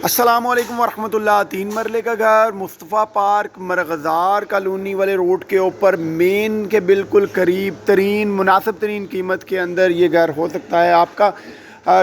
अस्सलामुअलैकुम वरहमतुल्लाह। 3 मरले का घर मुस्तफ़ा पार्क मरगज़ार कॉलोनी वाले रोड के ऊपर मेन के बिल्कुल करीब तरीन मुनासिब तरीन कीमत के अंदर ये घर हो सकता है आपका।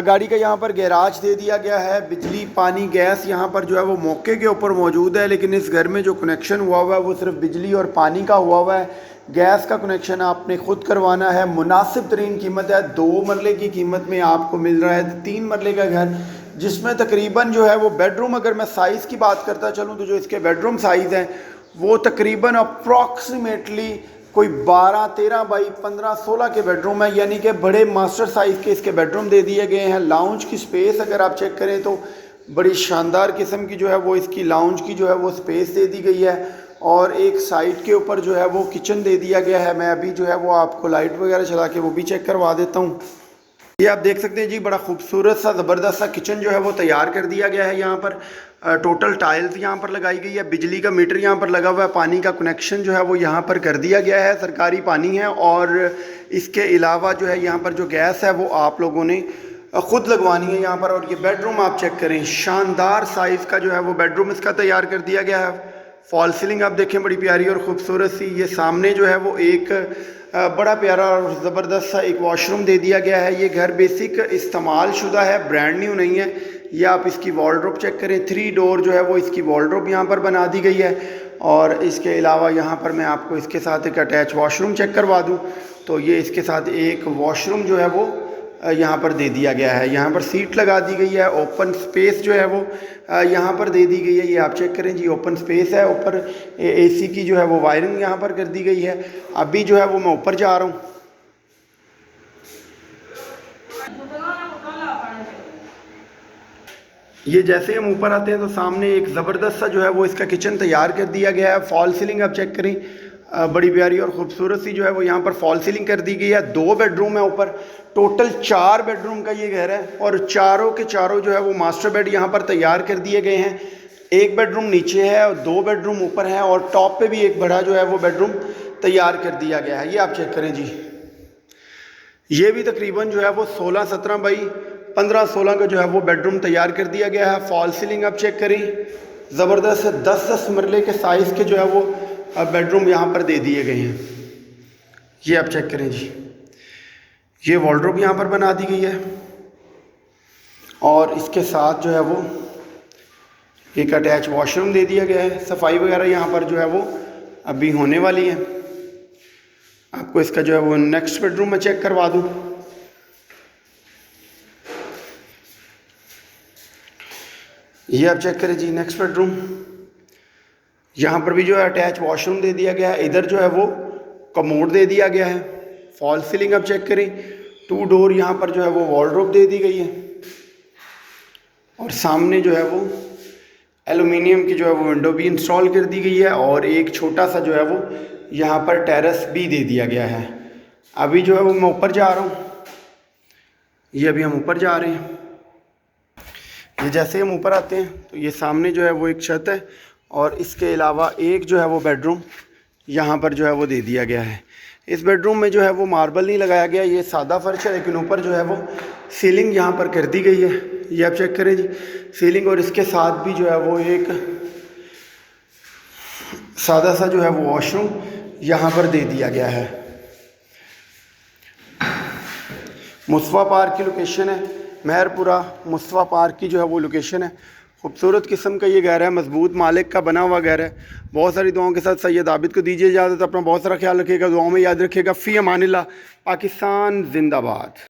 गाड़ी का यहाँ पर गैराज दे दिया गया है। बिजली पानी गैस यहाँ पर जो है वो मौके के ऊपर मौजूद है, लेकिन इस घर में जो कनेक्शन हुआ हुआ है वो सिर्फ बिजली और पानी का हुआ है। गैस का कनेक्शन आपने ख़ुद करवाना है। मुनासिब तरीन कीमत है, 2 मरले की कीमत में आपको मिल रहा है 3 मरले का घर, जिसमें तकरीबन जो है वो बेडरूम, अगर मैं साइज़ की बात करता चलूँ तो जो इसके बेडरूम साइज़ हैं वो तकरीबन अप्रॉक्सीमेटली कोई 12, 13 बाई 15, 16 के बेडरूम है, यानी कि बड़े मास्टर साइज़ के इसके बेडरूम दे दिए गए हैं। लाउंज की स्पेस अगर आप चेक करें तो बड़ी शानदार किस्म की जो है वो इसकी लाउंज की जो है वो स्पेस दे दी गई है, और एक साइड के ऊपर जो है वो किचन दे दिया गया है। मैं अभी जो है वो आपको लाइट वगैरह चला के वो भी चेक करवा देता हूँ। ये आप देख सकते हैं जी, बड़ा खूबसूरत सा ज़बरदस्त सा किचन जो है वो तैयार कर दिया गया है। यहाँ पर टोटल टाइल्स यहाँ पर लगाई गई है, बिजली का मीटर यहाँ पर लगा हुआ है, पानी का कनेक्शन जो है वो यहाँ पर कर दिया गया है, सरकारी पानी है। और इसके अलावा जो है यहाँ पर जो गैस है वो आप लोगों ने ख़ुद लगवानी है यहाँ पर। और ये बेडरूम आप चेक करें, शानदार साइज़ का जो है वो बेडरूम इसका तैयार कर दिया गया है। फॉल सीलिंग आप देखें बड़ी प्यारी और ख़ूबसूरत सी। ये सामने जो है वो एक बड़ा प्यारा और ज़बरदस्त सा एक वॉशरूम दे दिया गया है। ये घर बेसिक इस्तेमाल शुदा है, ब्रांड न्यू नहीं है। ये आप इसकी वॉलड्रॉप चेक करें, 3 डोर जो है वो इसकी वॉलड्रॉप यहाँ पर बना दी गई है। और इसके अलावा यहाँ पर मैं आपको इसके साथ एक अटैच वॉशरूम चेक करवा दूँ तो ये इसके साथ एक वॉशरूम जो है वो यहाँ पर दे दिया गया है। यहाँ पर सीट लगा दी गई है, ओपन स्पेस जो है वो यहाँ पर दे दी गई है। ये आप चेक करें जी, ओपन स्पेस है। ऊपर एसी की जो है वो वायरिंग यहाँ पर कर दी गई है। अभी जो है वो मैं ऊपर जा रहा हूँ। ये जैसे हम ऊपर आते हैं तो सामने एक ज़बरदस्त सा जो है वो इसका किचन तैयार कर दिया गया है। फॉल सीलिंग आप चेक करें, बड़ी प्यारी और ख़ूबसूरत सी जो है वो यहाँ पर फॉल सीलिंग कर दी गई है। 2 बेडरूम है ऊपर, टोटल 4 बेडरूम का ये घर है, और चारों के चारों जो है वो मास्टर बेड यहाँ पर तैयार कर दिए गए हैं। 1 बेडरूम नीचे है और 2 बेडरूम ऊपर है, और टॉप पे भी एक बड़ा जो है वो बेडरूम तैयार कर दिया गया है। ये आप चेक करें जी, ये भी तकरीबन जो है वो 16, 17 बाई 15, 16 का जो है वो बेडरूम तैयार कर दिया गया है। फॉल सीलिंग आप चेक करें, ज़बरदस्त 10-10 मरले के साइज़ के जो है वो बेडरूम यहाँ पर दे दिए गए हैं। ये आप चेक करें जी, ये वॉलड्रॉप यहाँ पर बना दी गई है, और इसके साथ जो है वो एक अटैच वॉशरूम दे दिया गया है। सफाई वगैरह यहाँ पर जो है वो अभी होने वाली है। आपको इसका जो है वो नेक्स्ट बेडरूम में चेक करवा दूँ। ये आप चेक करें जी, नेक्स्ट बेडरूम। यहाँ पर भी जो है अटैच वॉशरूम दे दिया गया है। इधर जो है वो कमोड दे दिया गया है। फॉल सीलिंग आप चेक करें, 2 डोर यहाँ पर जो है वो वॉलड्रॉप दे दी गई है, और सामने जो है वो एलुमिनियम की जो है वो विंडो भी इंस्टॉल कर दी गई है, और एक छोटा सा जो है वो यहाँ पर टेरेस भी दे दिया गया है। अभी जो है वो मैं ऊपर जा रहा हूँ। ये अभी हम ऊपर जा रहे हैं। ये जैसे हम ऊपर आते हैं तो ये सामने जो है वो एक छत है, और इसके अलावा एक जो है वो बेडरूम यहाँ पर जो है वो दे दिया गया है। इस बेडरूम में जो है वो मार्बल नहीं लगाया गया, ये सादा फर्श है, लेकिन ऊपर जो है वो सीलिंग यहाँ पर कर दी गई है। ये आप चेक करें जी, सीलिंग, और इसके साथ भी जो है वो एक सादा सा जो है वो वॉशरूम यहाँ पर दे दिया गया है। मुस्तफ़ा पार्क की लोकेशन है, मेहरपुरा मुस्तफ़ा पार्क की जो है वो लोकेशन है। खूबसूरत किस्म का ये घर है, मजबूत मालिक का बना हुआ घर है। बहुत सारी दुआओं के साथ सैयद आबिद को दीजिए इजाज़त। अपना बहुत सारा ख्याल रखिएगा, दुआओं में याद रखिएगा। फ़ी अमानिल्लाह। पाकिस्तान जिंदाबाद।